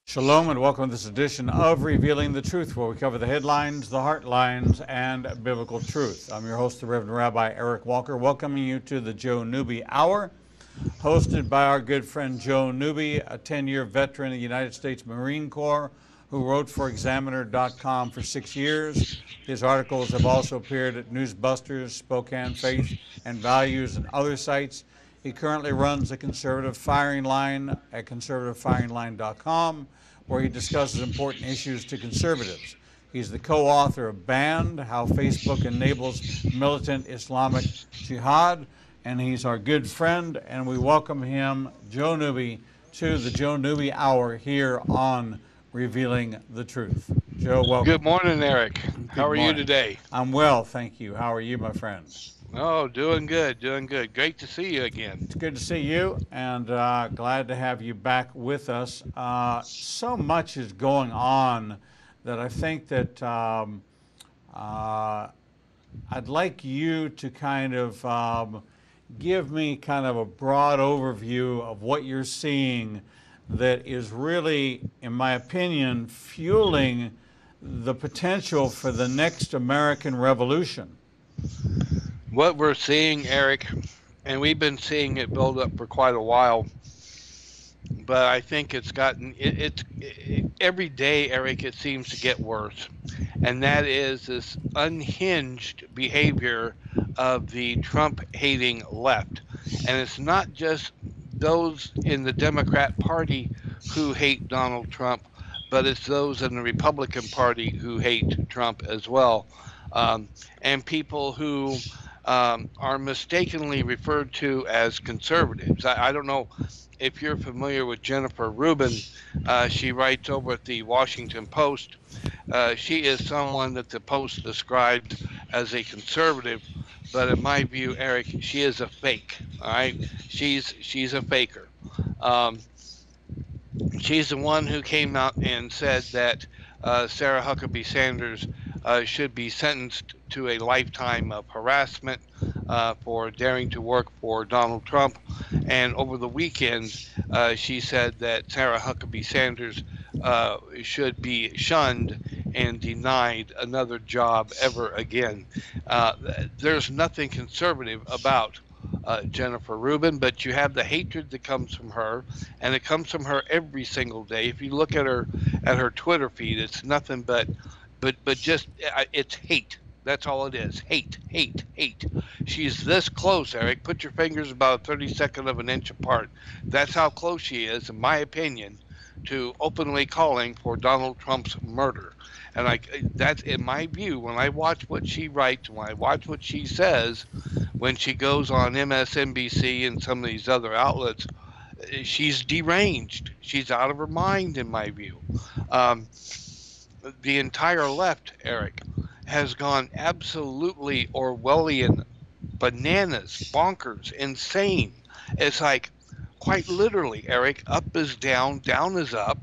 Shalom and welcome to this edition of Revealing the Truth, where we cover the headlines, the heartlines, and biblical truth. I'm your host, the Reverend Rabbi Eric Walker, welcoming you to the Joe Newby Hour, hosted by our good friend Joe Newby, a 10-year veteran of the United States Marine Corps who wrote for Examiner.com for 6 years. His articles have also appeared at Newsbusters, Spokane Faith and Values, and other sites. He currently runs a conservative firing line at conservativefiringline.com, where he discusses important issues to conservatives. He's the co-author of Banned, How Facebook Enables Militant Islamic Jihad, and he's our good friend, and we welcome him, Joe Newby, to the Joe Newby Hour here on Revealing the Truth. Joe, welcome. Good morning, Eric. How are you today? I'm well, thank you. How are you, my friend? Oh, doing good, doing good. Great to see you again. It's good to see you, and glad to have you back with us. So much is going on that I think that I'd like you to kind of give me kind of a broad overview of what you're seeing that is really, in my opinion, fueling the potential for the next American Revolution. What we're seeing, Eric, and we've been seeing it build up for quite a while, but I think it's gotten, every day, Eric, it seems to get worse. And that is this unhinged behavior of the Trump-hating left. And it's not just those in the Democrat Party who hate Donald Trump, but it's those in the Republican Party who hate Trump as well. And people who are mistakenly referred to as conservatives. I don't know if you're familiar with Jennifer Rubin. She writes over at the Washington Post. She is someone that the Post described as a conservative, but in my view, Eric, she is a fake. All right, she's a faker. She's the one who came out and said that Sarah Huckabee Sanders should be sentenced to a lifetime of harassment for daring to work for Donald Trump. And over the weekend, she said that Sarah Huckabee Sanders should be shunned and denied another job ever again. There's nothing conservative about Jennifer Rubin, but you have the hatred that comes from her, and it comes from her every single day. If you look at her Twitter feed, it's nothing but just it's hate. That's all it is. Hate, hate, hate. She's this close, Eric. Put your fingers about a 32nd of an inch apart. That's how close she is, in my opinion, to openly calling for Donald Trump's murder. And that's in my view. When I watch what she writes, when I watch what she says, when she goes on MSNBC and some of these other outlets, she's deranged. She's out of her mind, in my view. The entire left, Eric, has gone absolutely Orwellian, bananas, bonkers, insane. It's like, quite literally, Eric, up is down, down is up,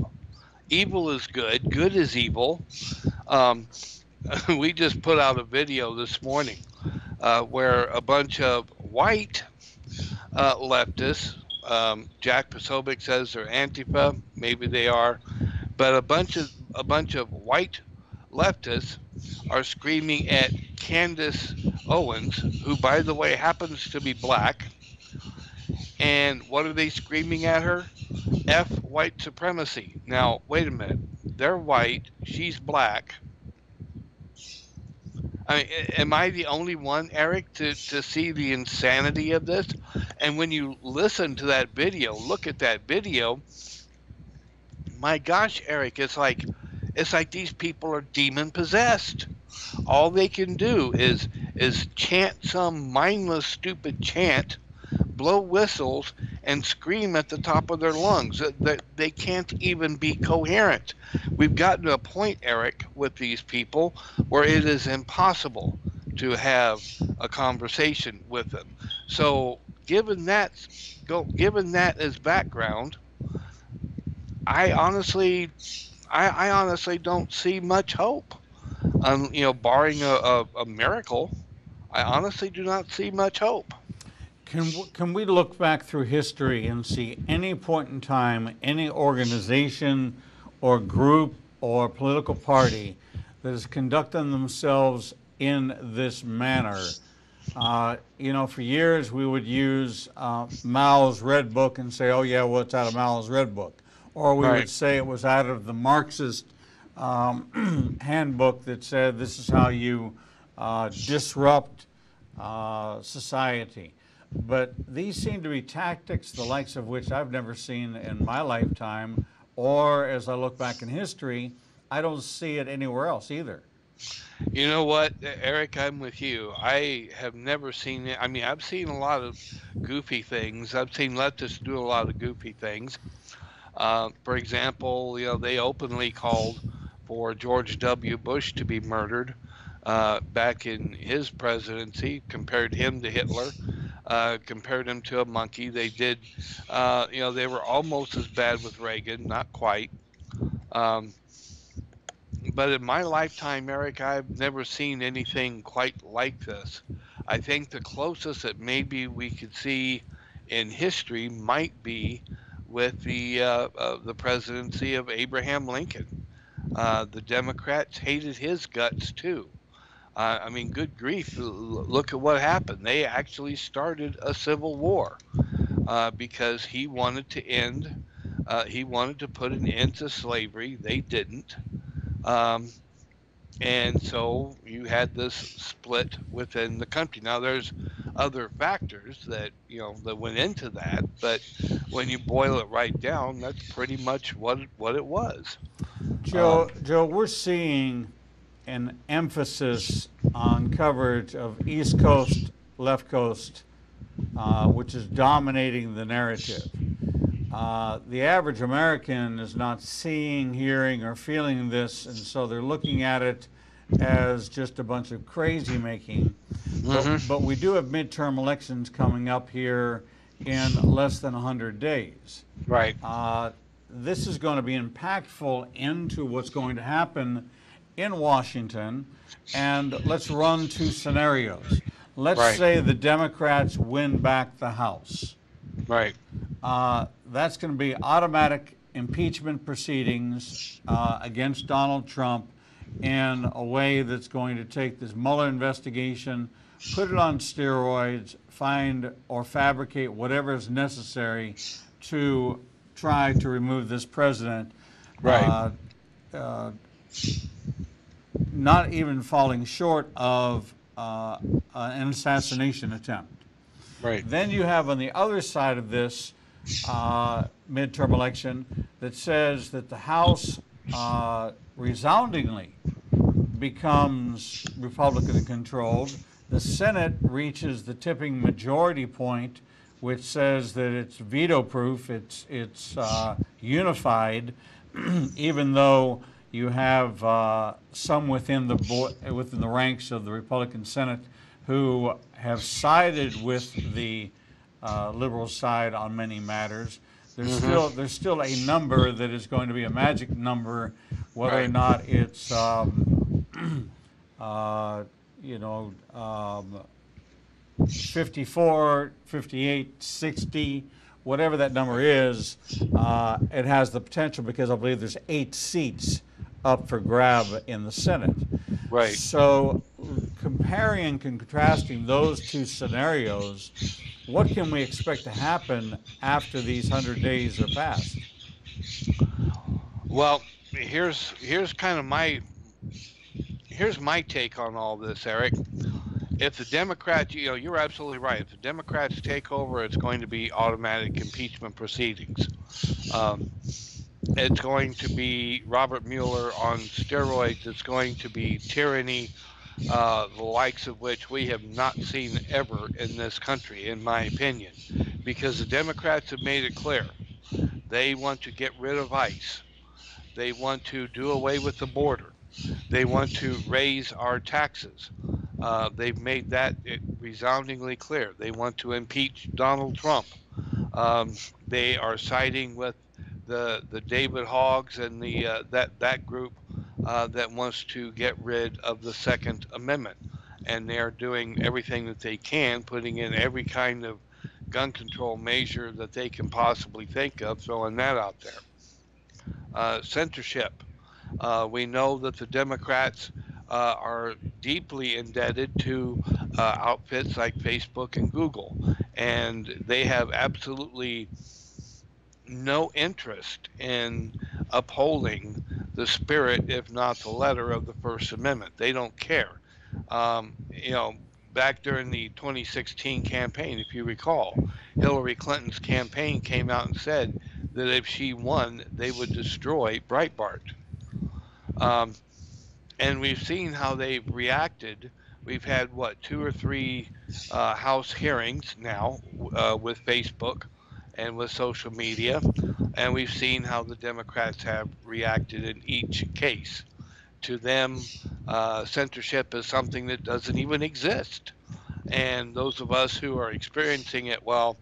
evil is good, good is evil. We just put out a video this morning where a bunch of white leftists, Jack Posobiec says they're Antifa, maybe they are, but a bunch of white leftists are screaming at Candace Owens, who, by the way, happens to be black. And what are they screaming at her? F white supremacy. Now, wait a minute. They're white. She's black. I mean, am I the only one, Eric, to see the insanity of this? And when you listen to that video, look at that video, my gosh, Eric, it's like these people are demon possessed. All they can do is chant some mindless, stupid chant, blow whistles, and scream at the top of their lungs. They can't even be coherent. We've gotten to a point, Eric, with these people where it is impossible to have a conversation with them. So, given that as background, I honestly don't see much hope. Barring a miracle, I honestly do not see much hope. Can we look back through history and see any point in time, any organization or group or political party that is conducting themselves in this manner. For years we would use Mao's Red Book and say, oh, yeah, well, it's out of Mao's Red Book. Or we would Right. say it was out of the Marxist handbook that said this is how you disrupt society. But these seem to be tactics the likes of which I've never seen in my lifetime, or as I look back in history, I don't see it anywhere else either. You know what, Eric, I'm with you. I have never seen it. I mean, I've seen a lot of goofy things. I've seen leftists do a lot of goofy things. For example, they openly called for George W. Bush to be murdered back in his presidency, compared him to Hitler, compared him to a monkey. They did, they were almost as bad with Reagan, not quite. Um, but in my lifetime, Eric, I've never seen anything quite like this. I think the closest that maybe we could see in history might be with the presidency of Abraham Lincoln. The Democrats hated his guts too. I mean, good grief! Look at what happened. They actually started a civil war because he wanted to end. He wanted to put an end to slavery. They didn't. Um, and so you had this split within the country. Now there's other factors that that went into that, but when you boil it right down, that's pretty much what it was. Um, Joe, we're seeing an emphasis on coverage of East Coast, left coast, which is dominating the narrative. The average American is not seeing, hearing, or feeling this, and so they're looking at it as just a bunch of crazy making. But we do have midterm elections coming up here in less than 100 days. right, This is going to be impactful into what's going to happen in Washington. And let's run two scenarios. Let's right, say the Democrats win back the House. right, That's going to be automatic impeachment proceedings against Donald Trump in a way that's going to take this Mueller investigation, put it on steroids, find or fabricate whatever is necessary to try to remove this president. right, Not even falling short of an assassination attempt. right, Then you have on the other side of this midterm election that says that the House resoundingly becomes Republican controlled. The Senate reaches the tipping majority point, which says that it's veto proof, it's unified, even though you have some within the ranks of the Republican Senate who have sided with the liberal side on many matters. There's still a number that is going to be a magic number, whether or right, not it's 54, 58, 60, whatever that number is. It has the potential because I believe there's 8 seats up for grab in the Senate. right. So comparing and contrasting those two scenarios, what can we expect to happen after these 100 days are passed? Well, here's kind of my take on all this, Eric. If the Democrats, you're absolutely right. If the Democrats take over, it's going to be automatic impeachment proceedings. It's going to be Robert Mueller on steroids. It's going to be tyranny, the likes of which we have not seen ever in this country, in my opinion, because the Democrats have made it clear they want to get rid of ICE. They want to do away with the border. They want to raise our taxes. They've made that resoundingly clear. They want to impeach Donald Trump. They are siding with the David Hoggs and that group that wants to get rid of the Second Amendment, and they are doing everything that they can, putting in every kind of gun control measure that they can possibly think of, throwing that out there. censorship. We know that the Democrats are deeply indebted to outfits like Facebook and Google, and they have absolutely no interest in upholding the spirit, if not the letter, of the First Amendment. They don't care. You know, back during the 2016 campaign, if you recall, Hillary Clinton's campaign came out and said that if she won, they would destroy Breitbart. Um, and we've seen how they've reacted. We've had what, two or three House hearings now with Facebook and with social media, and we've seen how the Democrats have reacted in each case. To them, censorship is something that doesn't even exist, and those of us who are experiencing it, well,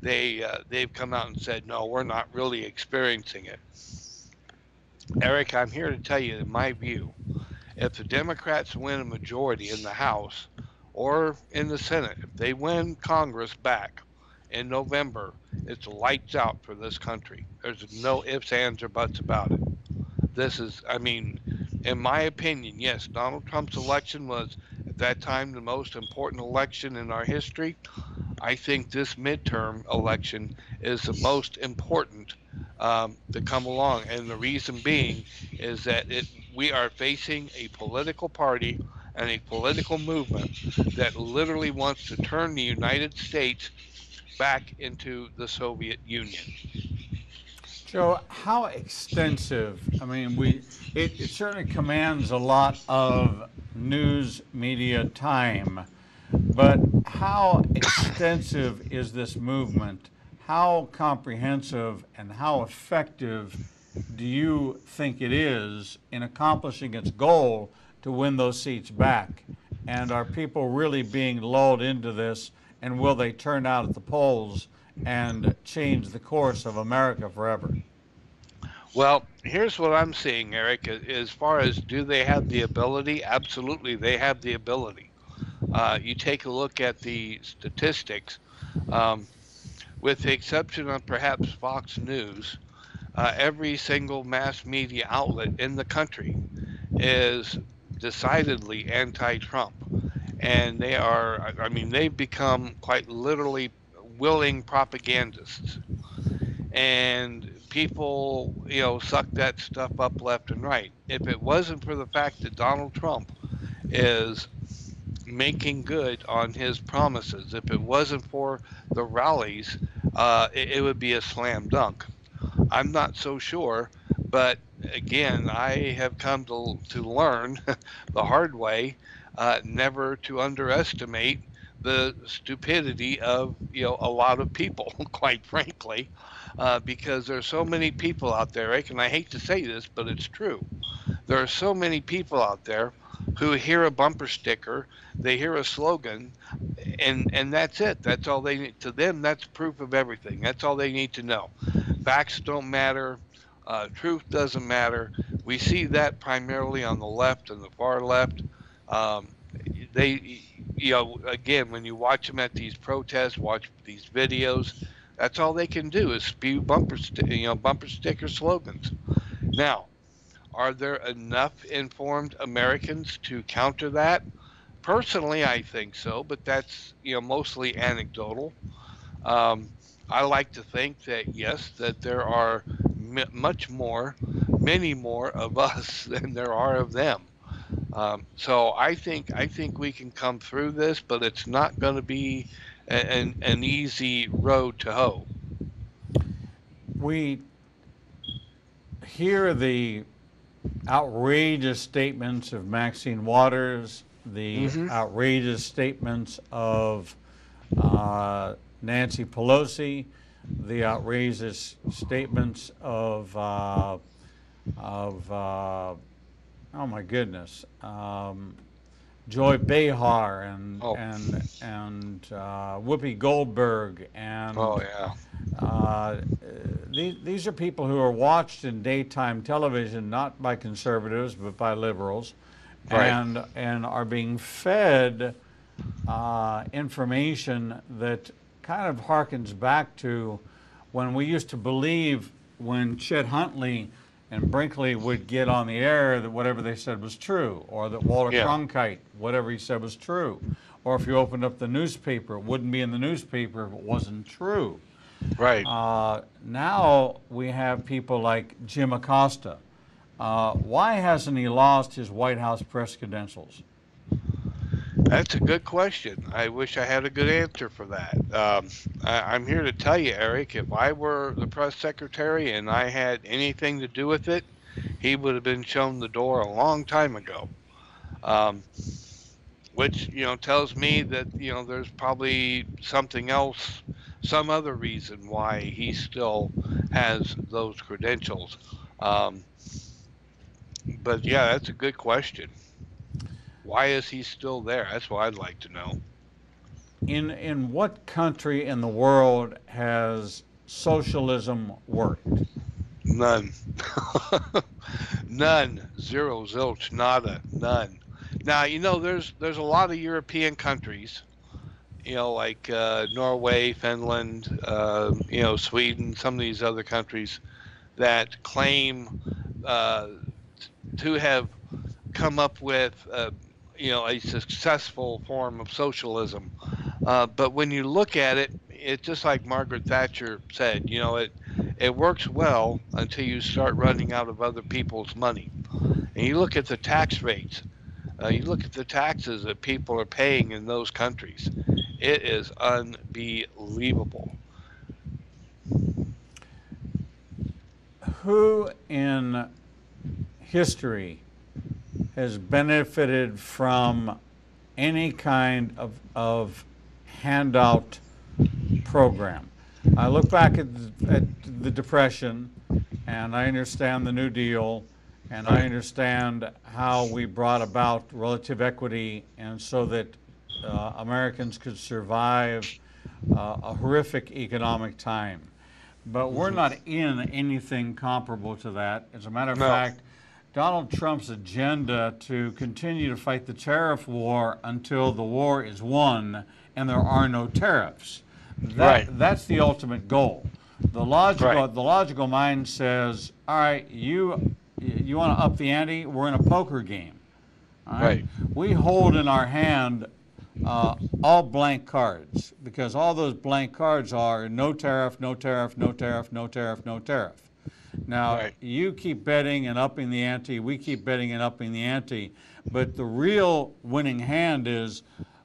they've come out and said, no, we're not really experiencing it. Eric, I'm here to tell you, in my view, if the Democrats win a majority in the House or in the Senate, if they win Congress back in November, it's lights out for this country. There's no ifs, ands, or buts about it. This is, I mean, in my opinion, yes, Donald Trump's election was at that time the most important election in our history. I think this midterm election is the most important to come along. And the reason being is that we are facing a political party and a political movement that literally wants to turn the United States back into the Soviet Union. Joe, how extensive? I mean, it certainly commands a lot of news media time, but how extensive is this movement? How comprehensive and how effective do you think it is in accomplishing its goal to win those seats back? And are people really being lulled into this? And will they turn out at the polls and change the course of America forever? Well, here's what I'm seeing, Eric. As far as do they have the ability? Absolutely, they have the ability. You take a look at the statistics, um, with the exception of perhaps Fox News, every single mass media outlet in the country is decidedly anti-Trump. And they are, I mean, they've become quite literally willing propagandists. And people, suck that stuff up left and right. If it wasn't for the fact that Donald Trump is making good on his promises, if it wasn't for the rallies, it would be a slam dunk. I'm not so sure, but again, I have come to learn the hard way, never to underestimate the stupidity of a lot of people, quite frankly, because there's so many people out there, Rick, and I hate to say this, but it's true. There are so many people out there who hear a bumper sticker, they hear a slogan, and that's it. That's all they need. To them, that's proof of everything. That's all they need to know. Facts don't matter. Truth doesn't matter. We see that primarily on the left and the far left. Um, they, again, when you watch them at these protests, watch these videos, that's all they can do is spew bumper sticker slogans. Now, are there enough informed Americans to counter that? Personally, I think so, but that's mostly anecdotal. Um, I like to think that yes, that there are many more of us than there are of them. So I think we can come through this, but it's not going to be an easy road to hoe. We hear the outrageous statements of Maxine Waters, the Hmm. outrageous statements of Nancy Pelosi, the outrageous statements of oh my goodness, Joy Behar and Oh, Whoopi Goldberg and oh yeah, these are people who are watched in daytime television not by conservatives but by liberals, right. and are being fed information that kind of harkens back to when we used to believe when Chet Huntley and Brinkley would get on the air that whatever they said was true, or that Walter Yeah. Cronkite, whatever he said was true. Or if you opened up the newspaper, it wouldn't be in the newspaper if it wasn't true. Right. Now we have people like Jim Acosta. Why hasn't he lost his White House press credentials? That's a good question. I wish I had a good answer for that. I'm here to tell you, Eric, if I were the press secretary and I had anything to do with it, he would have been shown the door a long time ago. Which, tells me that, there's probably something else, some other reason why he still has those credentials. But yeah, that's a good question. Why is he still there? That's what I'd like to know. In what country in the world has socialism worked? None. None. Zero, zilch, nada, none. Now, there's a lot of European countries, like Norway, Finland, Sweden, some of these other countries that claim to have come up with a successful form of socialism. But when you look at it, it's just like Margaret Thatcher said, it works well until you start running out of other people's money. And you look at the tax rates, you look at the taxes that people are paying in those countries. It is unbelievable. Who in history has benefited from any kind of handout program? I look back at the Depression, and I understand the New Deal, and I understand how we brought about relative equity, and so that Americans could survive a horrific economic time. But we're not in anything comparable to that. As a matter of fact, Donald Trump's agenda to continue to fight the tariff war until the war is won and there are no tariffs. That's the ultimate goal. The logical mind says, all right, you want to up the ante? We're in a poker game. All right? We hold in our hand all blank cards, because all those blank cards are no tariff, no tariff, no tariff, no tariff, no tariff. Now, you keep betting and upping the ante, we keep betting and upping the ante, but the real winning hand is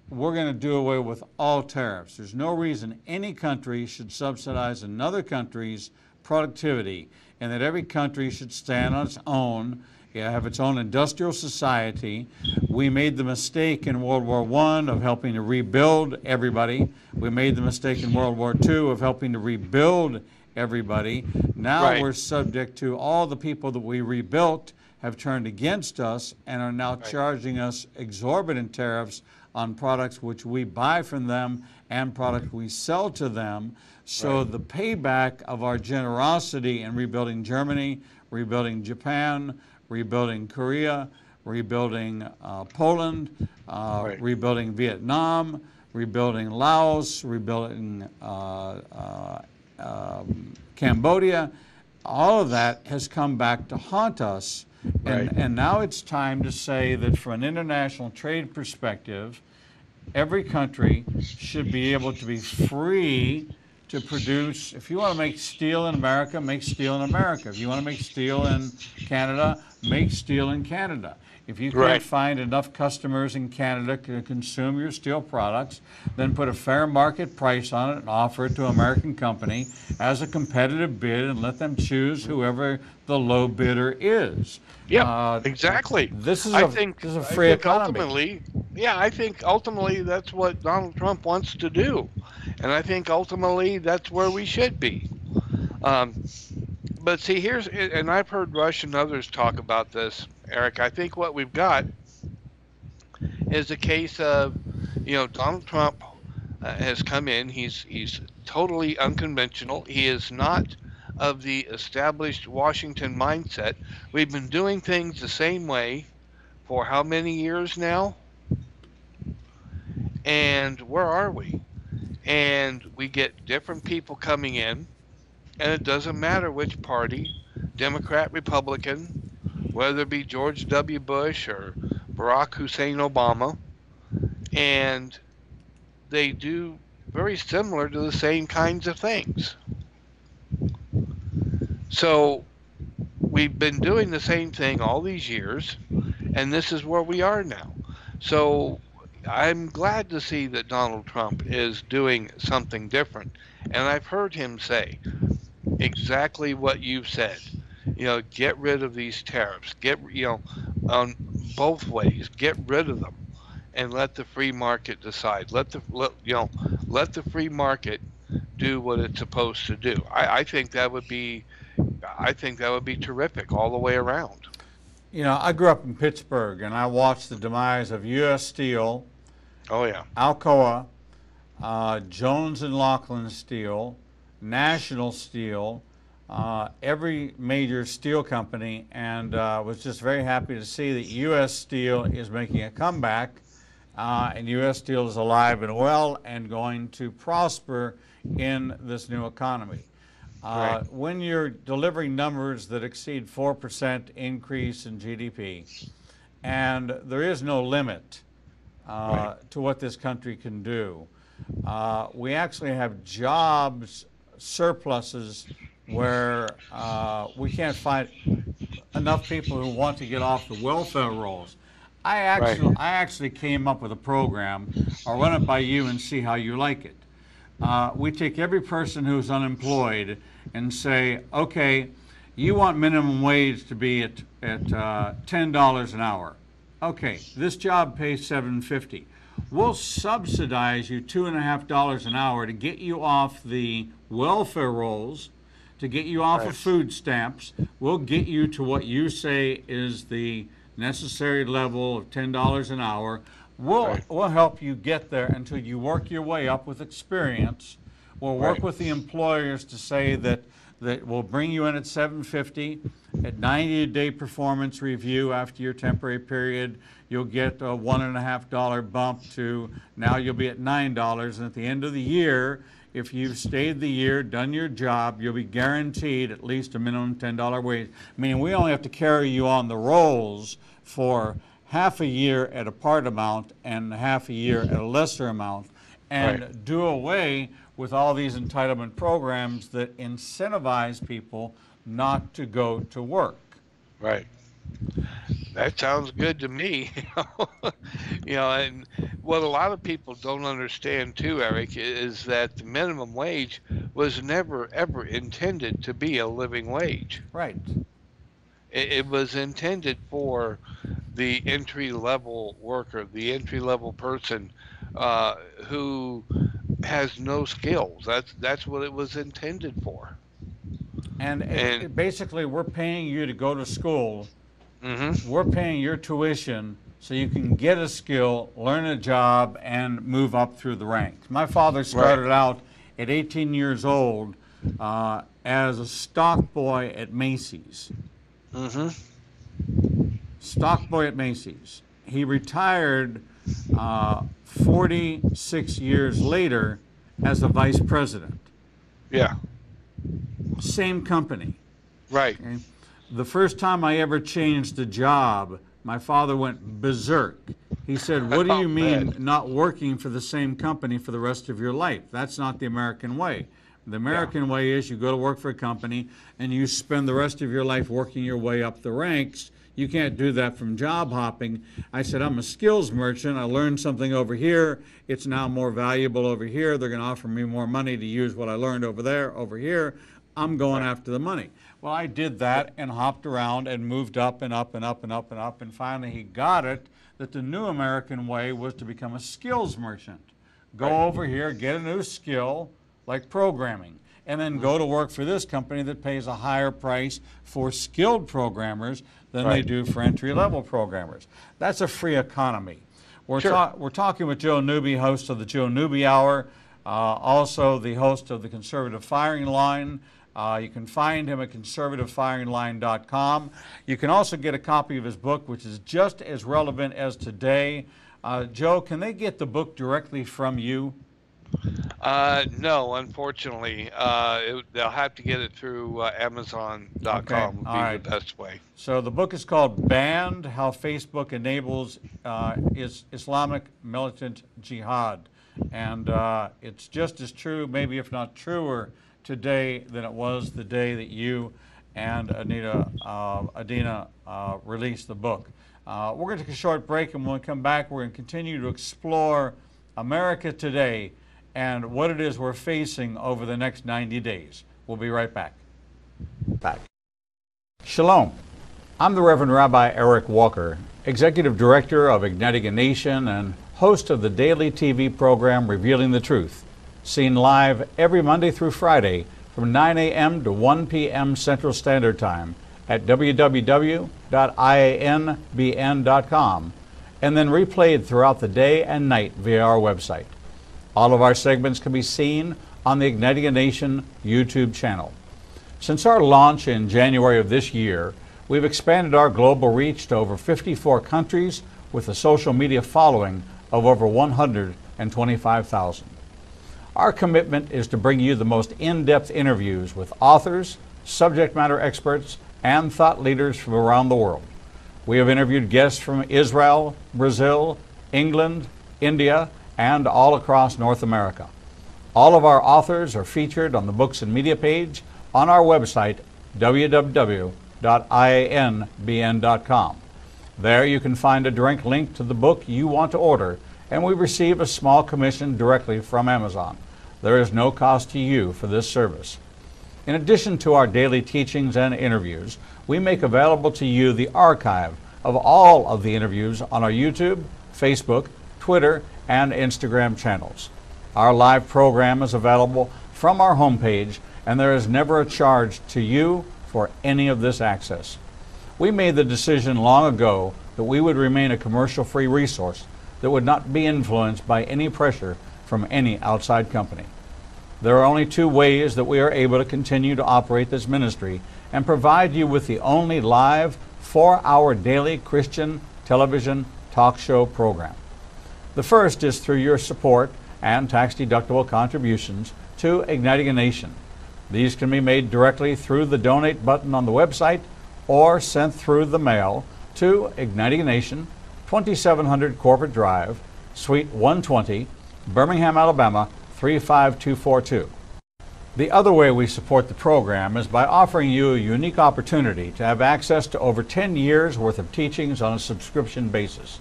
we're going to do away with all tariffs. There's no reason any country should subsidize another country's productivity, and that every country should stand on its own, have its own industrial society. We made the mistake in World War I of helping to rebuild everybody. We made the mistake in World War II of helping to rebuild everybody. Now we're subject to all the people that we rebuilt have turned against us and are now charging us exorbitant tariffs on products which we buy from them and products we sell to them. So the payback of our generosity in rebuilding Germany, rebuilding Japan, rebuilding Korea, rebuilding Poland, rebuilding Vietnam, rebuilding Laos, rebuilding Cambodia, all of that has come back to haunt us. And now it's time to say that from an international trade perspective, every country should be able to be free to produce. If you want to make steel in America, make steel in America. If you want to make steel in Canada, make steel in Canada. If you can't find enough customers in Canada to consume your steel products, then put a fair market price on it and offer it to an American company as a competitive bid and let them choose whoever the low bidder is. Yeah, exactly. This is a free economy. I think ultimately that's what Donald Trump wants to do. And I think ultimately that's where we should be. But see, and I've heard Rush and others talk about this, Eric. I think what we've got is a case of, Donald Trump has come in. He's totally unconventional. He is not of the established Washington mindset. We've been doing things the same way for how many years now? And where are we? And we get different people coming in, and it doesn't matter which party. Democrat, Republican, whether it be George W. Bush or Barack Hussein Obama, and they do very similar to the same kinds of things. So we've been doing the same thing all these years, and this is where we are now. So I'm glad to see that Donald Trump is doing something different. And I've heard him say exactly what you've said. Get rid of these tariffs. On both ways, get rid of them and let the free market decide. Let the free market do what it's supposed to do. I think that would be terrific all the way around. I grew up in Pittsburgh, and I watched the demise of U.S. Steel, Oh yeah. Alcoa, Jones and Laughlin Steel, National Steel, every major steel company, and was just very happy to see that U.S. Steel is making a comeback, and U.S. Steel is alive and well and going to prosper in this new economy. Right. When you're delivering numbers that exceed 4% increase in GDP, and there is no limit to what this country can do, we actually have jobs surpluses where we can't find enough people who want to get off the welfare rolls. I actually came up with a program. I'll run it by you and see how you like it. We take every person who's unemployed and say, okay, you want minimum wage to be at $10 an hour. Okay, this job pays $7.50. We'll subsidize you $2.50 an hour to get you off the welfare rolls, to get you off of food stamps. We'll get you to what you say is the necessary level of $10 an hour. We'll help you get there until you work your way up with experience. We'll work with the employers to say that we'll bring you in at $7.50. At 90-day performance review after your temporary period, you'll get a $1.50 bump to now you'll be at $9. And at the end of the year, if you've stayed the year, done your job, you'll be guaranteed at least a minimum $10 wage. Meaning we only have to carry you on the rolls for half a year at a part amount and half a year at a lesser amount, and do away with all these entitlement programs that incentivize people not to go to work. Right. That sounds good to me. And what a lot of people don't understand too, Eric, is that the minimum wage was never ever intended to be a living wage. Right. It was intended for the entry-level worker, the entry-level person who has no skills. That's what it was intended for. And basically, we're paying you to go to school. Mm-hmm. We're paying your tuition so you can get a skill, learn a job, and move up through the ranks. My father started out at 18 years old as a stock boy at Macy's. Mm-hmm. Stock boy at Macy's. He retired 46 years later as a vice president. Yeah. Same company. Right. Okay? The first time I ever changed a job, my father went berserk. He said, what do you mean not working for the same company for the rest of your life? That's not the American way. The American way is you go to work for a company and you spend the rest of your life working your way up the ranks. You can't do that from job hopping. I said, I'm a skills merchant. I learned something over here. It's now more valuable over here. They're going to offer me more money to use what I learned over here. I'm going after the money. Well, I did that and hopped around and moved up and up and up and up and up. And finally he got it that the new American way was to become a skills merchant. Go over here, get a new skill like programming, and then go to work for this company that pays a higher price for skilled programmers than they do for entry-level programmers. That's a free economy. We're talking with Joe Newby, host of the Joe Newby Hour, also the host of the Conservative Firing Line. You can find him at conservativefiringline.com. You can also get a copy of his book, which is just as relevant as today. Joe, can they get the book directly from you? No, unfortunately, they'll have to get it through Okay, Amazon.com would all be the right. best way. So the book is called Banned: How Facebook Enables Islamic Militant Jihad. And it's just as true, maybe if not truer, today than it was the day that you and Adina released the book. We're going to take a short break, and when we come back, we're going to continue to explore America today and what it is we're facing over the next 90 days. We'll be right back. Shalom. I'm the Reverend Rabbi Eric Walker, Executive Director of Igniting a Nation and host of the daily TV program Revealing the Truth, seen live every Monday through Friday from 9 a.m. to 1 p.m. Central Standard Time at www.ianbn.com, and then replayed throughout the day and night via our website. All of our segments can be seen on the Igniting a Nation YouTube channel. Since our launch in January of this year, we've expanded our global reach to over 54 countries with a social media following of over 125,000. Our commitment is to bring you the most in-depth interviews with authors, subject matter experts, and thought leaders from around the world. We have interviewed guests from Israel, Brazil, England, India, and all across North America. All of our authors are featured on the Books and Media page on our website, www.ianbn.com. There you can find a direct link to the book you want to order, and we receive a small commission directly from Amazon. There is no cost to you for this service. In addition to our daily teachings and interviews, we make available to you the archive of all of the interviews on our YouTube, Facebook, Twitter, and Instagram channels. Our live program is available from our homepage, and there is never a charge to you for any of this access. We made the decision long ago that we would remain a commercial-free resource that would not be influenced by any pressure from any outside company. There are only two ways that we are able to continue to operate this ministry and provide you with the only live 4-hour daily Christian television talk show program. The first is through your support and tax-deductible contributions to Igniting a Nation. These can be made directly through the donate button on the website or sent through the mail to Igniting a Nation, 2700 Corporate Drive, Suite 120, Birmingham, Alabama, 35242. The other way we support the program is by offering you a unique opportunity to have access to over 10 years worth of teachings on a subscription basis.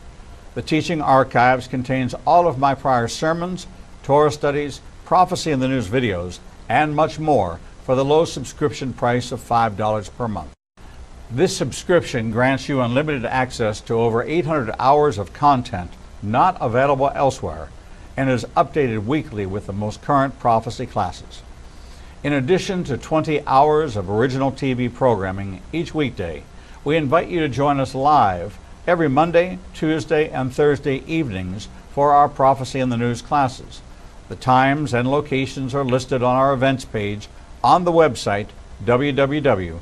The teaching archives contains all of my prior sermons, Torah studies, prophecy in the news videos, and much more for the low subscription price of $5 per month. This subscription grants you unlimited access to over 800 hours of content not available elsewhere and is updated weekly with the most current prophecy classes. In addition to 20 hours of original TV programming each weekday, we invite you to join us live every Monday, Tuesday, and Thursday evenings for our Prophecy in the News classes. The times and locations are listed on our events page on the website www.ianbn.com.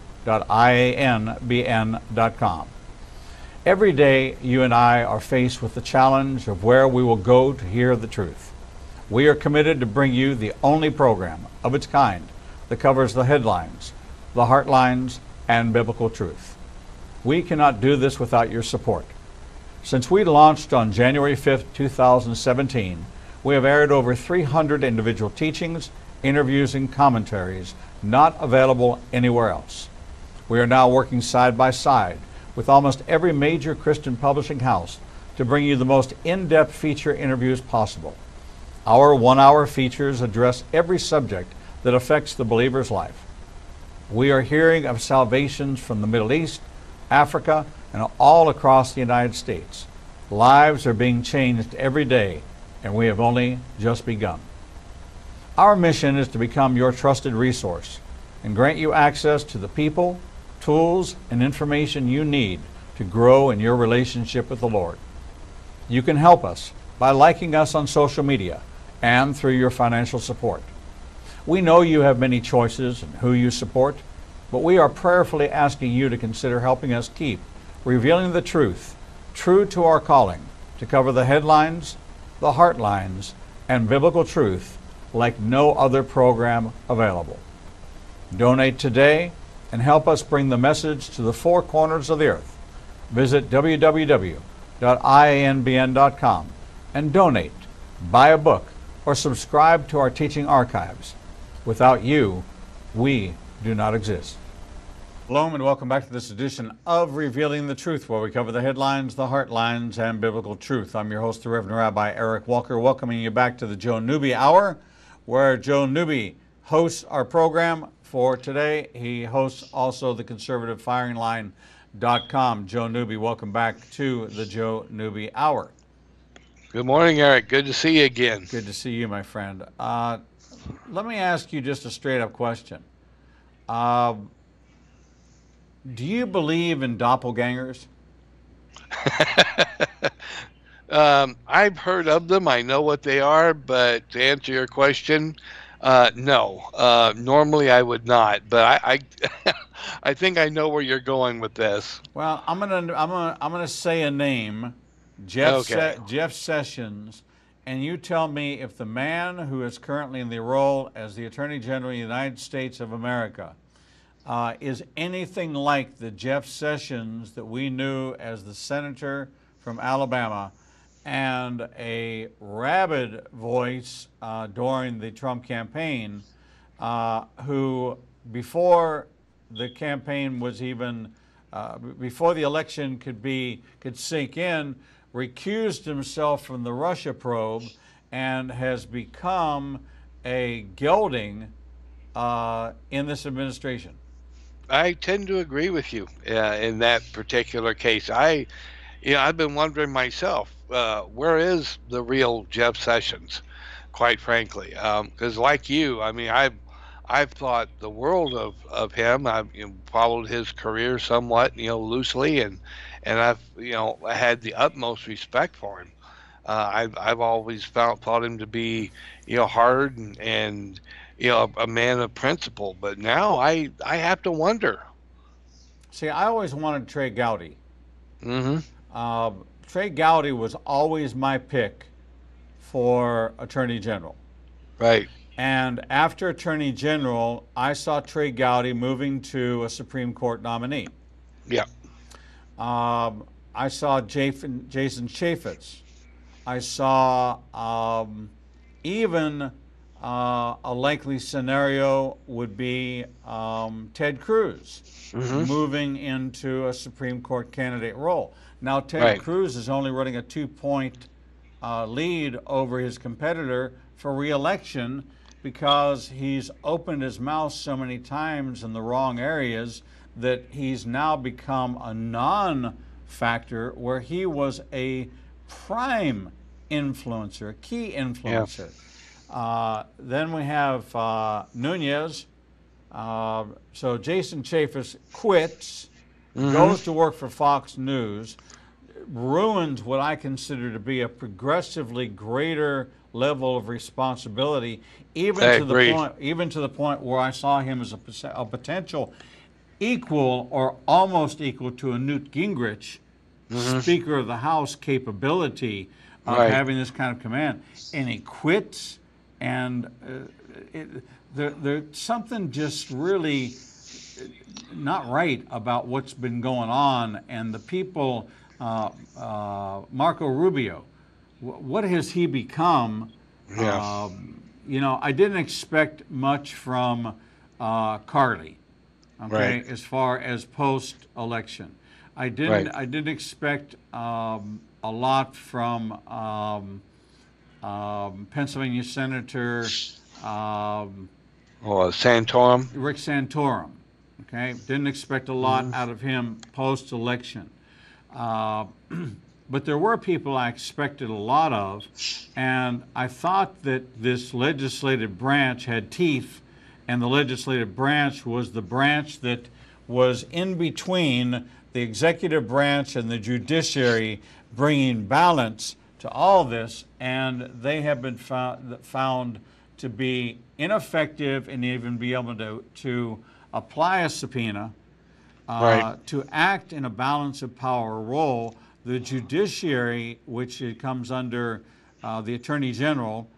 Every day, you and I are faced with the challenge of where we will go to hear the truth. We are committed to bring you the only program of its kind that covers the headlines, the heartlines, and biblical truth. We cannot do this without your support. Since we launched on January 5th, 2017, we have aired over 300 individual teachings, interviews, and commentaries not available anywhere else. We are now working side by side with almost every major Christian publishing house to bring you the most in-depth feature interviews possible. Our 1-hour features address every subject that affects the believer's life. We are hearing of salvations from the Middle East, Africa, and all across the United States. Lives are being changed every day, and we have only just begun. Our mission is to become your trusted resource and grant you access to the people, tools, and information you need to grow in your relationship with the Lord. You can help us by liking us on social media and through your financial support. We know you have many choices in who you support, but we are prayerfully asking you to consider helping us keep revealing the truth, true to our calling, to cover the headlines, the heartlines, and biblical truth like no other program available. Donate today and help us bring the message to the four corners of the earth. Visit www.ianbn.com and donate, buy a book, or subscribe to our teaching archives. Without you, we do not exist. Hello and welcome back to this edition of Revealing the Truth, where we cover the headlines, the heartlines, and biblical truth. I'm your host, the Reverend Rabbi Eric Walker, welcoming you back to the Joe Newby Hour, where Joe Newby hosts our program for today. He hosts also the conservativefiringline.com. Joe Newby, welcome back to the Joe Newby Hour. Good morning, Eric. Good to see you again. Good to see you, my friend. Let me ask you just a straight-up question. Do you believe in doppelgangers? I've heard of them. I know what they are, but to answer your question, no. Normally I would not, but I I think I know where you're going with this. Well, I'm gonna say a name, Jeff Sessions, and you tell me if the man who is currently in the role as the Attorney General of the United States of America is anything like the Jeff Sessions that we knew as the senator from Alabama and a rabid voice during the Trump campaign, who before the campaign was even, before the election could sink in, recused himself from the Russia probe and has become a gelding in this administration. I tend to agree with you in that particular case. I've been wondering myself, where is the real Jeff Sessions, quite frankly? Because like you, I mean, I've thought the world of him. I've followed his career somewhat, loosely, and I've had the utmost respect for him. I've always thought him to be hard and a man of principle, but now I have to wonder. See, I always wanted Trey Gowdy. Mm-hmm. Trey Gowdy was always my pick for Attorney General. Right. And after Attorney General, I saw Trey Gowdy moving to a Supreme Court nominee. Yeah. I saw Jason Chaffetz. I saw even a likely scenario would be Ted Cruz moving into a Supreme Court candidate role. Now, Ted Cruz is only running a 2-point lead over his competitor for re-election because he's opened his mouth so many times in the wrong areas that he's now become a non-factor where he was a prime influencer, a key influencer. Yeah. Then we have Nunez. So Jason Chaffetz quits, goes to work for Fox News, ruins what I consider to be a progressively greater level of responsibility, even to the point where I saw him as a potential equal or almost equal to a Newt Gingrich, Speaker of the House capability of having this kind of command, and he quits. And there's something just really not right about what's been going on. And the people, Marco Rubio, what has he become? Yeah. I didn't expect much from Carly, as far as post-election. I didn't expect a lot from Pennsylvania Senator Santorum. Rick Santorum. Didn't expect a lot out of him post-election. But there were people I expected a lot of, and I thought that this legislative branch had teeth, and the legislative branch was the branch that was in between the executive branch and the judiciary, bringing balance to all this, and they have been found to be ineffective and even be able to apply a subpoena, to act in a balance of power role. The judiciary, which it comes under the Attorney General,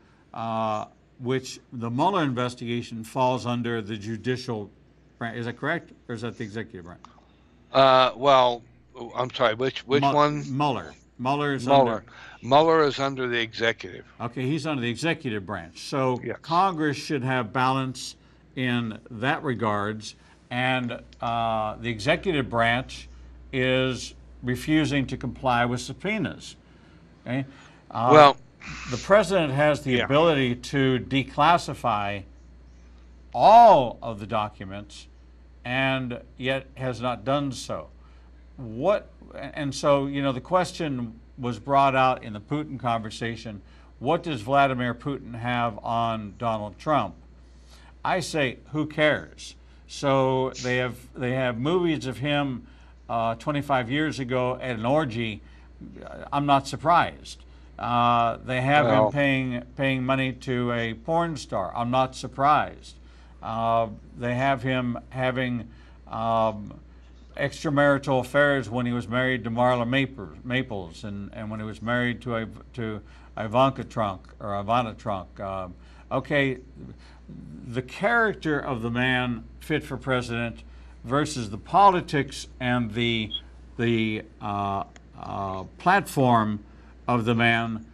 which the Mueller investigation falls under the judicial branch. Is that correct, or is that the executive branch? Well, I'm sorry. Which one? Mueller. Mueller is Mueller. under. Mueller is under the executive. Okay, he's under the executive branch. So Yes. Congress should have balance in that regards, and the executive branch is refusing to comply with subpoenas. Okay? Well, The president has the Yeah. ability to declassify all of the documents, and yet has not done so. And so, the question was brought out in the Putin conversation: what does Vladimir Putin have on Donald Trump? I say, who cares? So they have movies of him 25 years ago at an orgy. I'm not surprised. They have him paying money to a porn star. I'm not surprised. They have him having extramarital affairs when he was married to Marla Maples, and when he was married to Ivanka Trump. Okay, the character of the man fit for president versus the politics and the platform of the man.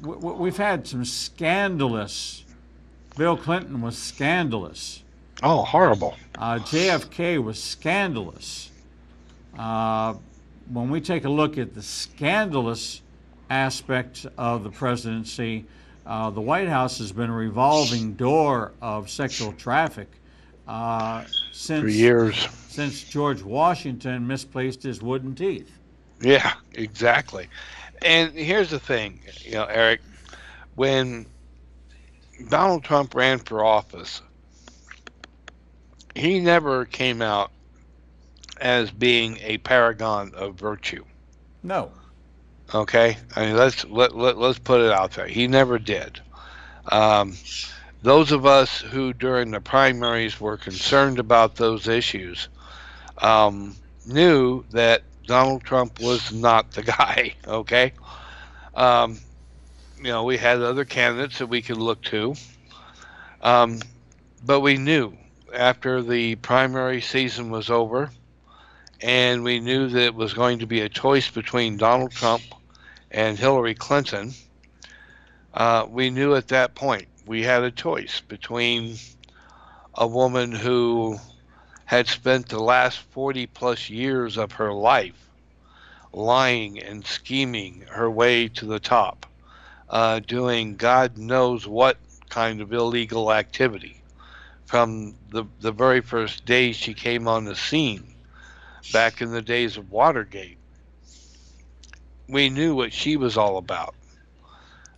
We've had some scandalous. Bill Clinton was scandalous. Oh, horrible. JFK was scandalous. When we take a look at the scandalous aspect of the presidency, the White House has been a revolving door of sexual traffic For years. since George Washington misplaced his wooden teeth. Yeah, exactly. And here's the thing, Eric, when Donald Trump ran for office, he never came out as being a paragon of virtue. No. Okay, I mean, let's put it out there. He never did. Those of us who during the primaries were concerned about those issues knew that Donald Trump was not the guy. Okay, we had other candidates that we could look to, but we knew after the primary season was over, and we knew that it was going to be a choice between Donald Trump and Hillary Clinton. We knew at that point we had a choice between a woman who had spent the last 40 plus years of her life lying and scheming her way to the top, doing God knows what kind of illegal activity from the very first day she came on the scene back in the days of Watergate. We knew what she was all about.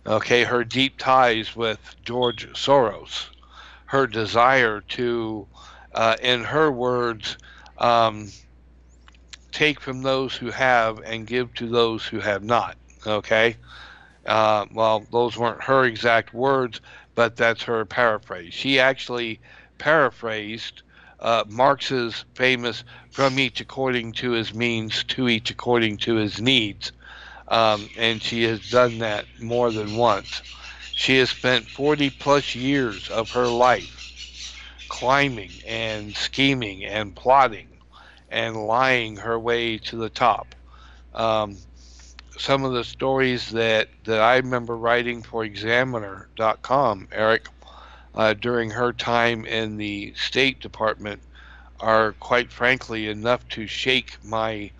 Okay, her deep ties with George Soros, her desire to, in her words, take from those who have and give to those who have not. Okay, well, those weren't her exact words, but that's her paraphrase. She actually paraphrased Marx's famous "from each according to his means, to each according to his needs." And she has done that more than once. She has spent 40 plus years of her life climbing and scheming and plotting and lying her way to the top. Some of the stories that I remember writing for Examiner.com, Eric, during her time in the State Department are quite frankly enough to shake my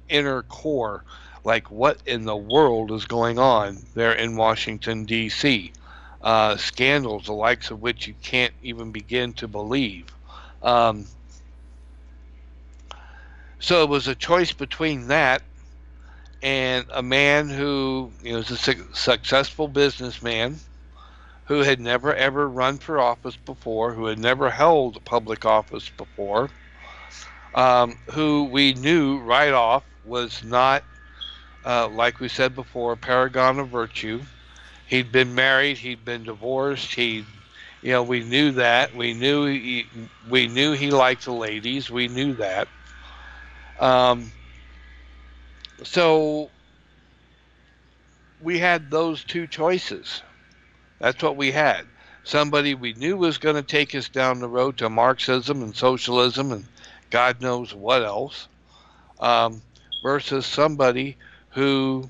inner core. Like, what in the world is going on there in Washington, D.C.? Scandals, the likes of which you can't even begin to believe. So it was a choice between that and a man who is a successful businessman who had never ever run for office before, who had never held public office before, who we knew right off was not, like we said before, a paragon of virtue. He'd been married, he'd been divorced, we knew that. We knew he liked the ladies. We knew that. So we had those two choices. That's what we had. Somebody we knew was going to take us down the road to Marxism and socialism and God knows what else, um, versus somebody who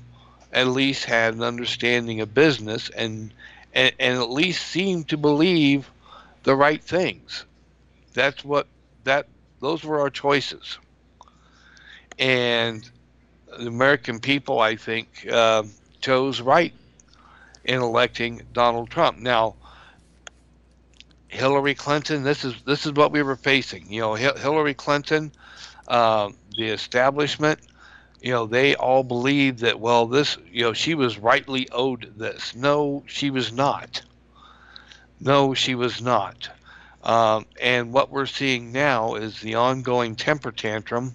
at least had an understanding of business and at least seemed to believe the right things. That's what that those were our choices, and the American people, I think, chose right in electing Donald Trump. Now, Hillary Clinton, this is what we were facing. Hillary Clinton, the establishment, they all believed that, well, this, she was rightly owed this. No, she was not. No, she was not. And what we're seeing now is the ongoing temper tantrum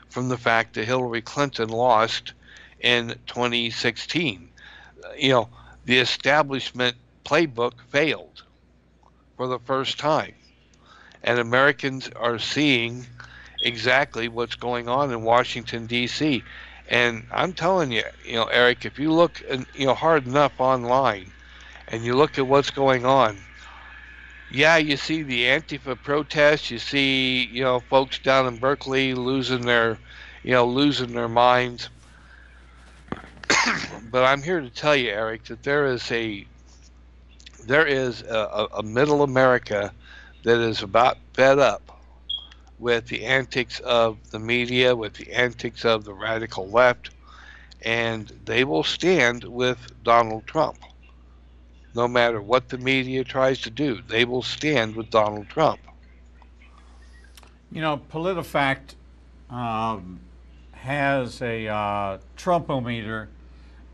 from the fact that Hillary Clinton lost in 2016. The establishment playbook failed for the first time. And Americans are seeing exactly what's going on in Washington, D.C. And I'm telling you, Eric, if you look, hard enough online and you look at what's going on, yeah, you see the Antifa protests, you see, folks down in Berkeley losing their minds. But I'm here to tell you, Eric, that there is a middle America that is about fed up with the antics of the media, with the antics of the radical left, and they will stand with Donald Trump. No matter what the media tries to do, they will stand with Donald Trump. PolitiFact has a Trumpometer,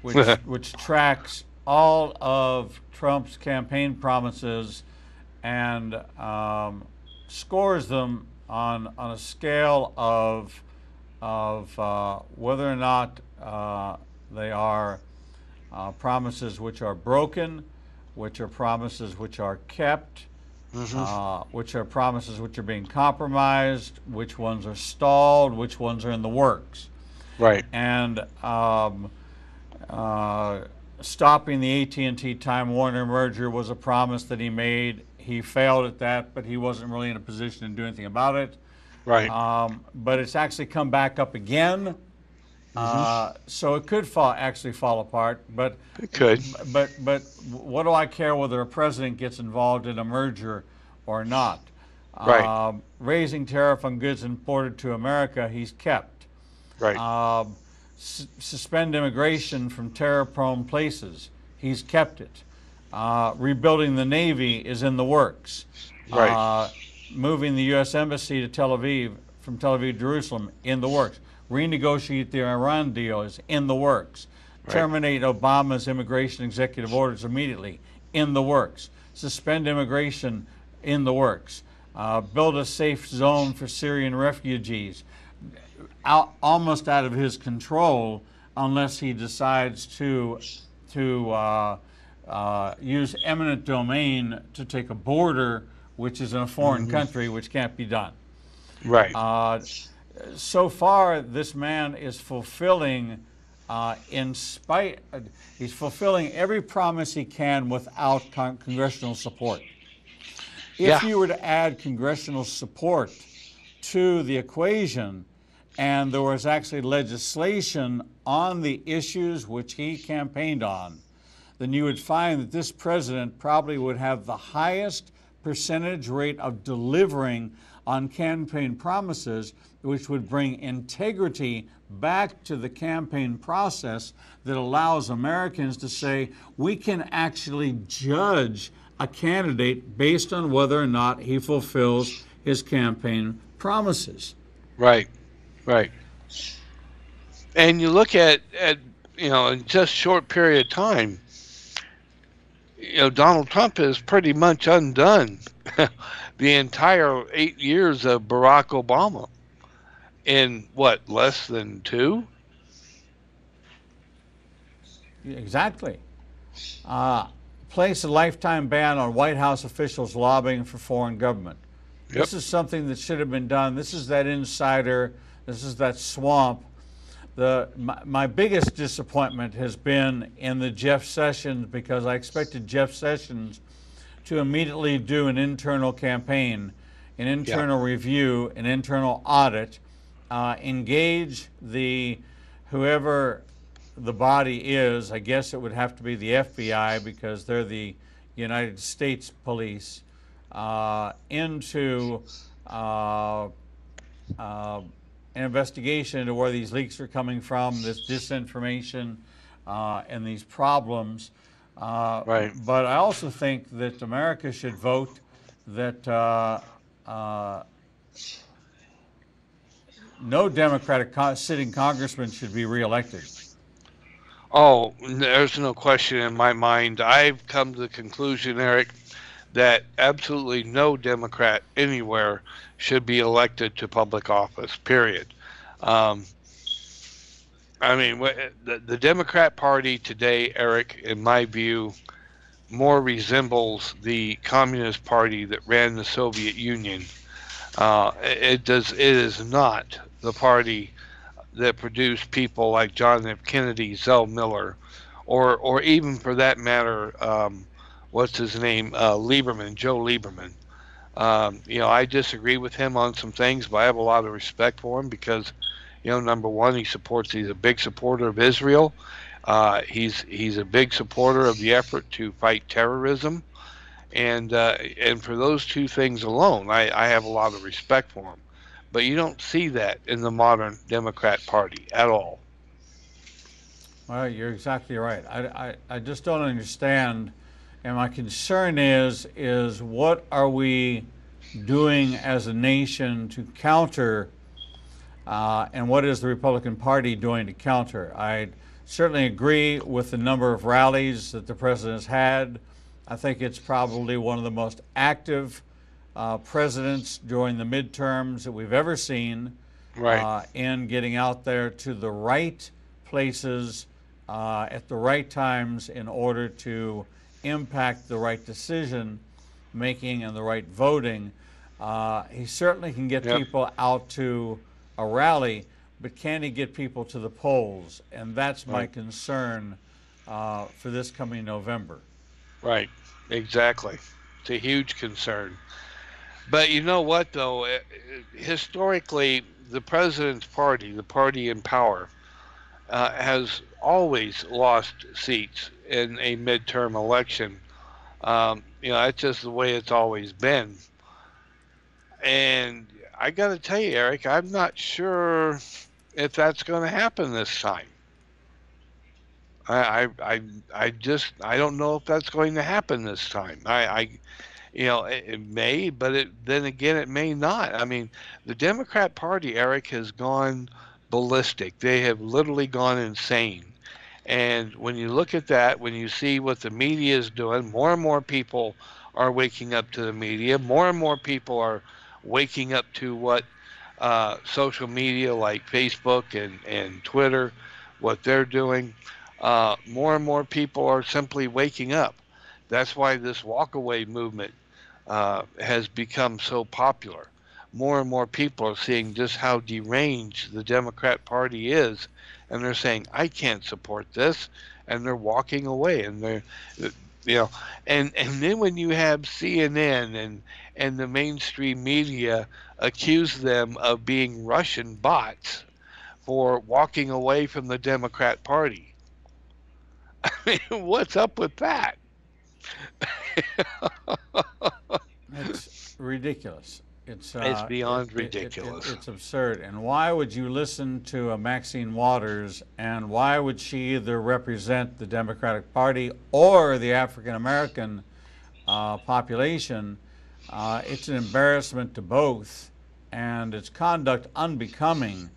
which tracks all of Trump's campaign promises and scores them on a scale of whether or not they are promises which are broken, which are promises which are kept, which are promises which are being compromised, which ones are stalled, which ones are in the works. Right. And stopping the AT&T Time Warner merger was a promise that he made. He failed at that, but he wasn't really in a position to do anything about it. Right. But it's actually come back up again. So it could actually fall apart. But it could. But what do I care whether a president gets involved in a merger or not? Right. Raising tariff on goods imported to America, he's kept. Right. Suspend immigration from terror-prone places, he's kept it. Rebuilding the Navy is in the works. Right. Moving the U.S. Embassy to Tel Aviv, from Tel Aviv to Jerusalem, in the works. Renegotiate the Iran deal is in the works. Right. Terminate Obama's immigration executive orders immediately, in the works. Suspend immigration, in the works. Build a safe zone for Syrian refugees. Almost out of his control, unless he decides to use eminent domain to take a border, which is in a foreign country, which can't be done. Right. So far, this man is fulfilling, he's fulfilling every promise he can without congressional support. If you were to add congressional support to the equation, and there was actually legislation on the issues which he campaigned on, then you would find that this president probably would have the highest percentage rate of delivering on campaign promises, which would bring integrity back to the campaign process that allows Americans to say, we can actually judge a candidate based on whether or not he fulfills his campaign promises. Right. Right. And you look at in just a short period of time, Donald Trump has pretty much undone the entire 8 years of Barack Obama in what, less than 2? Exactly. Place a lifetime ban on White House officials lobbying for foreign government. This is something that should have been done. This is that insider. This is that swamp. My biggest disappointment has been in the Jeff Sessions, because I expected Jeff Sessions to immediately do an internal campaign, an Yeah. internal review, an internal audit, engage whoever the body is. I guess it would have to be the FBI, because they're the United States police, into an investigation into where these leaks are coming from, this disinformation, and these problems. Right. But I also think that America should vote that no Democratic sitting congressman should be reelected. Oh, there's no question in my mind. I've come to the conclusion, Eric, that absolutely no Democrat anywhere should be elected to public office, period. Um, I mean, the Democrat Party today, Eric, in my view, more resembles the Communist Party that ran the Soviet Union. It does. It is not the party that produced people like John F. Kennedy, Zell Miller, or even for that matter, what's his name, Lieberman, Joe Lieberman. I disagree with him on some things, but I have a lot of respect for him because, number one, he's a big supporter of Israel. He's a big supporter of the effort to fight terrorism, and for those two things alone, I have a lot of respect for him. But you don't see that in the modern Democrat Party at all. Well, you're exactly right. I just don't understand, and my concern is what are we doing as a nation to counter, and what is the Republican Party doing to counter? I certainly agree with the number of rallies that the president has had. I think it's probably one of the most active presidents during the midterms that we've ever seen, Right. in getting out there to the right places at the right times in order to impact the right decision making and the right voting. He certainly can get Yep. people out to a rally, but can he get people to the polls? And that's my Right. concern for this coming November. Right. Exactly. It's a huge concern. But you know what, though? Historically, the president's party, the party in power, has always lost seats in a midterm election. That's just the way it's always been. And I got to tell you, Eric, I'm not sure if that's going to happen this time. I don't know if that's going to happen this time. It may, but then again, it may not. I mean, the Democrat Party, Eric, has gone ballistic. They have literally gone insane. And when you look at that, when you see what the media is doing, more and more people are waking up to the media. More and more people are waking up to what social media like Facebook and Twitter, what they're doing. More and more people are simply waking up. That's why this walkaway movement has become so popular. More and more people are seeing just how deranged the Democrat Party is, and they're saying, "I can't support this," and they're walking away. And you know, and then when you have CNN and the mainstream media accuse them of being Russian bots for walking away from the Democrat Party, I mean, what's up with that? It's ridiculous. It's beyond ridiculous. It's absurd. And why would you listen to a Maxine Waters, and why would she either represent the Democratic Party or the African American population? It's an embarrassment to both, and it's conduct unbecoming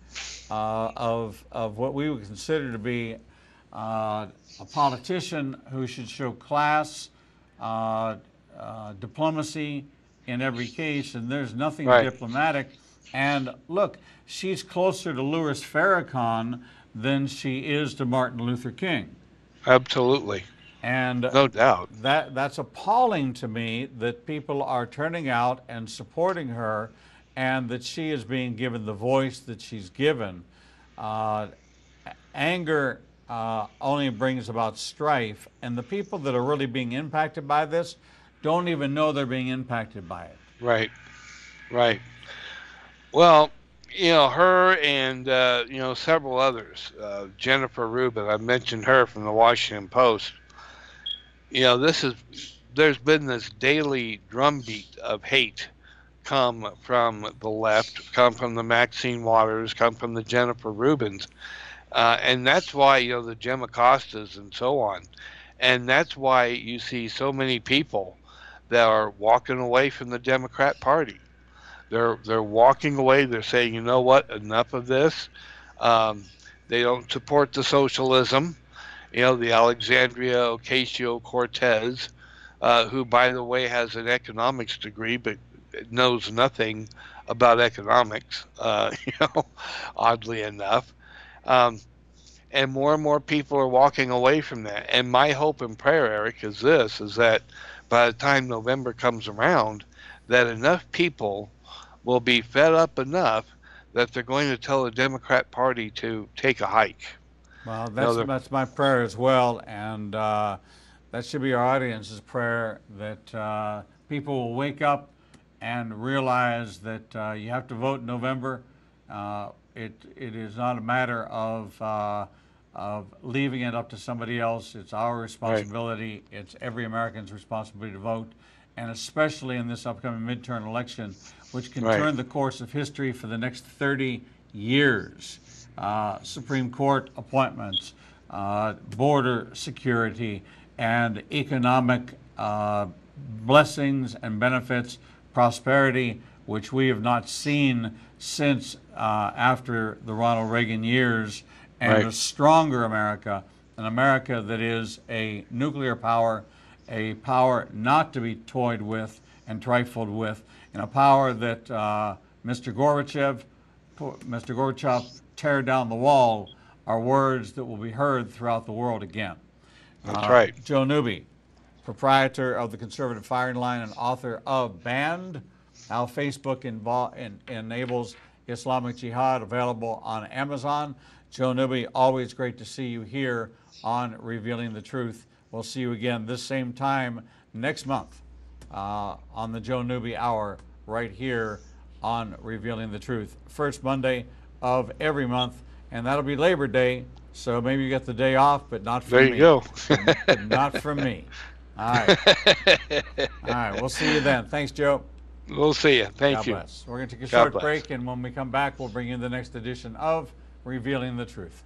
of what we would consider to be a politician who should show class, diplomacy in every case, and there's nothing Right. diplomatic. And look, she's closer to Louis Farrakhan than she is to Martin Luther King. Absolutely. And No doubt. that's appalling to me that people are turning out and supporting her, and that she is being given the voice that she's given. anger only brings about strife, and the people that are really being impacted by this don't even know they're being impacted by it. Right. Right. Well, her and several others. Jennifer Rubin, I mentioned her from the Washington Post. There's been this daily drumbeat of hate come from the left, come from the Maxine Waters, come from the Jennifer Rubins, and that's why the Jim Acostas and so on, and that's why you see so many people that are walking away from the Democrat Party. They're walking away. They're saying, you know what, enough of this. They don't support the socialism. The Alexandria Ocasio-Cortez, who, by the way, has an economics degree but knows nothing about economics, oddly enough. And more people are walking away from that. And my hope and prayer, Eric, is that by the time November comes around, that enough people will be fed up enough that they're going to tell the Democrat Party to take a hike. Well, that's my prayer as well, and that should be our audience's prayer, that people will wake up and realize that you have to vote in November. It is not a matter of leaving it up to somebody else. It's our responsibility. Right. It's every American's responsibility to vote, and especially in this upcoming midterm election, which can turn the course of history for the next 30 years. Supreme Court appointments, border security, and economic blessings and benefits, prosperity, which we have not seen since after the Ronald Reagan years, and a stronger America, an America that is a nuclear power, a power not to be toyed with and trifled with, and a power that Mr. Gorbachev, tear down the wall, are words that will be heard throughout the world again. That's right. Joe Newby, proprietor of the Conservative Firing Line and author of Banned, How Facebook Enables Islamic Jihad, available on Amazon. Joe Newby, always great to see you here on Revealing the Truth. We'll see you again this same time next month on the Joe Newby Hour right here on Revealing the Truth. First Monday of every month, and that'll be Labor Day, so maybe you get the day off, but not from me. There you go. But not from me. All right. All right, we'll see you then. Thanks, Joe. We'll see you. Thank you. God bless. We're going to take a short break, and when we come back, we'll bring you the next edition of Revealing the Truth.